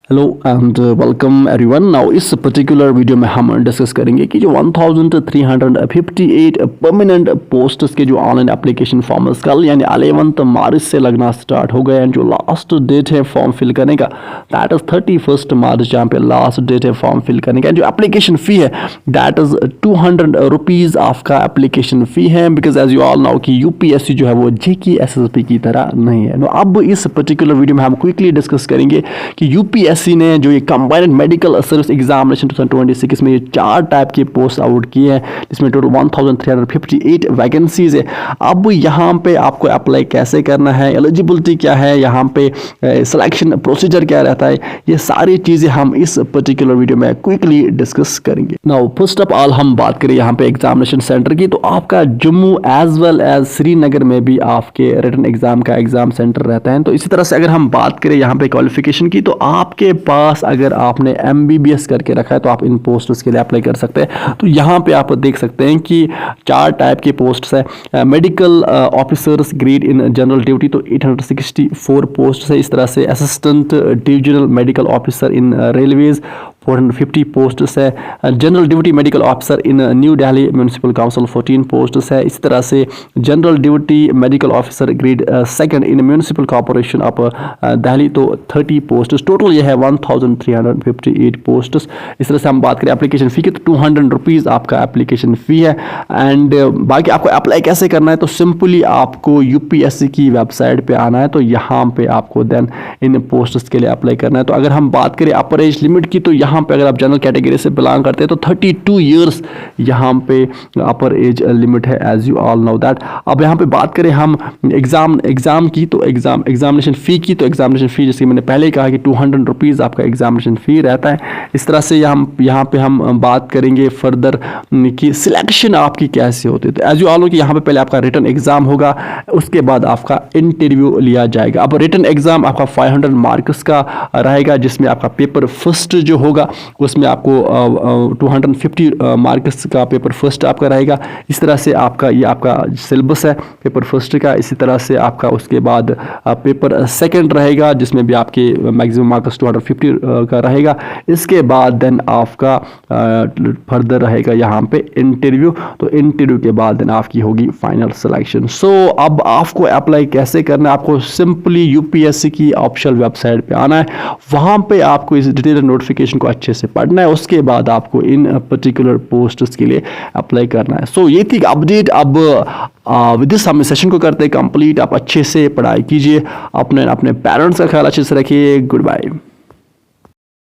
Hello and welcome everyone. Now इस particular video में हम डिस्कस करेंगे कि जो 1358 परमानेंट पोस्ट्स के जो ऑनलाइन एप्लीकेशन फॉर्म्स कल यानी 11 मार्च से लगना स्टार्ट हो गए हैं। जो लास्ट डेट है फॉर्म फिल करने का दैट इज 31 मार्च, जहाँ पे लास्ट डेट है फॉर्म फिल करने का। जो एप्लीकेशन फ़ी है दैट इज़ 200 रुपीज़ आपका एप्लीकेशन फ़ी है, because as you all know कि यूपीएससी जो है वो जेकी एसएसबी की तरह नहीं है। अब इस पर्टिकुलर वीडियो में हम क्विकली डिस्कस करेंगे कि यूपीएससी ने जो ये कंबाइंड मेडिकल सर्विस एग्जामिनेशन 2026 में ये 4 टाइप के पोस्ट आउट किए हैं, जिसमें टोटल 1358 वैकेंसीज है। अब यहाँ पे आपको अप्लाई कैसे करना है, एलिजिबिलिटी क्या है, यहाँ पे सिलेक्शन प्रोसीजर क्या रहता है, ये सारी चीज़ें हम इस पर्टिकुलर वीडियो में क्विकली डिस्कस करेंगे। नाउ फर्स्ट ऑफ ऑल हम बात करें यहाँ पे एग्जामिनेशन सेंटर की, तो आपका Jammu as well as Srinagar में भी आपके रिटन एग्जाम का एग्जाम सेंटर रहता है। तो इसी तरह से अगर हम बात करें यहाँ पे क्वालिफिकेशन की, तो आपके पास अगर आपने MBBS करके रखा है तो आप इन पोस्ट्स के लिए अप्लाई कर सकते हैं। तो यहाँ पे आप देख सकते हैं कि 4 टाइप के पोस्ट्स है। Medical officers grade in general duty तो 864 पोस्ट है। इस तरह से assistant divisional medical officer in railways 450 posts है। General duty medical officer in New Delhi municipal council 14 posts है। इसी तरह से general duty medical officer grade second in municipal corporation of Delhi तो 30 पोस्ट्स। टोटल ये है 1358 पोस्ट्स। इस तरह से हम बात करें एप्लीकेशन फ़ी की, तो 200 रुपीज़ आपका एप्लीकेशन फ़ी है। एंड बाकी आपको अप्लाई कैसे करना है, तो सिंपली आपको यूपीएससी की वेबसाइट पे आना है, तो यहाँ पे आपको देन इन पोस्ट्स के लिए अप्लाई करना है। तो अगर हम बात करें अपर एज लिमिट की, तो यहाँ पे अगर आप जनरल कैटेगरी से बिलोंग करते हैं तो 32 ईयर्स यहाँ पे अपर एज लिमिट है, as you all know that. अब यहाँ पे बात करें हम एग्जाम की, तो एग्जामिनेशन फ़ी की, तो एग्जामिनेशन फ़ी जैसे मैंने पहले ही कहा कि 200 रुपीज़ आपका एग्जामिनेशन फ़ी रहता है। इस तरह से यहाँ पे हम बात करेंगे फर्दर कि सिलेक्शन आपकी कैसे होती है। तो एज यू ऑल नो कि यहाँ पे पहले आपका रिटन एग्जाम होगा, उसके बाद आपका इंटरव्यू लिया जाएगा। अब रिटन एग्जाम आपका 500 मार्क्स का रहेगा, जिसमें आपका पेपर फर्स्ट जो होगा उसमें आपको 250 मार्क्स का पेपर फर्स्ट आपका रहेगा। इस तरह से आपका ये आपका सिलेबस है पेपर फर्स्ट का। इसी तरह से आपका उसके बाद पेपर सेकंड रहेगा, जिसमें भी आपके मैक्सिमम मार्क्स 250 का रहेगा। इसके बाद देन आपका फर्दर रहेगा यहाँ पे इंटरव्यू। तो इंटरव्यू के बाद देन आपकी होगी फाइनल सिलेक्शन। सो अब आपको अप्लाई कैसे करना है, आपको सिंपली यूपीएससी की ऑफिशियल वेबसाइट पे आना है, वहाँ पे आपको इस डिटेल नोटिफिकेशन को अच्छे से पढ़ना है, उसके बाद आपको इन पर्टिकुलर पोस्ट्स के लिए अप्लाई करना है। सो ये थी अपडेट। अब विद दिस हम सेशन को करते हैं कंप्लीट। आप अच्छे से पढ़ाई कीजिए, अपने पेरेंट्स का ख्याल अच्छे से रखिए। Good bye.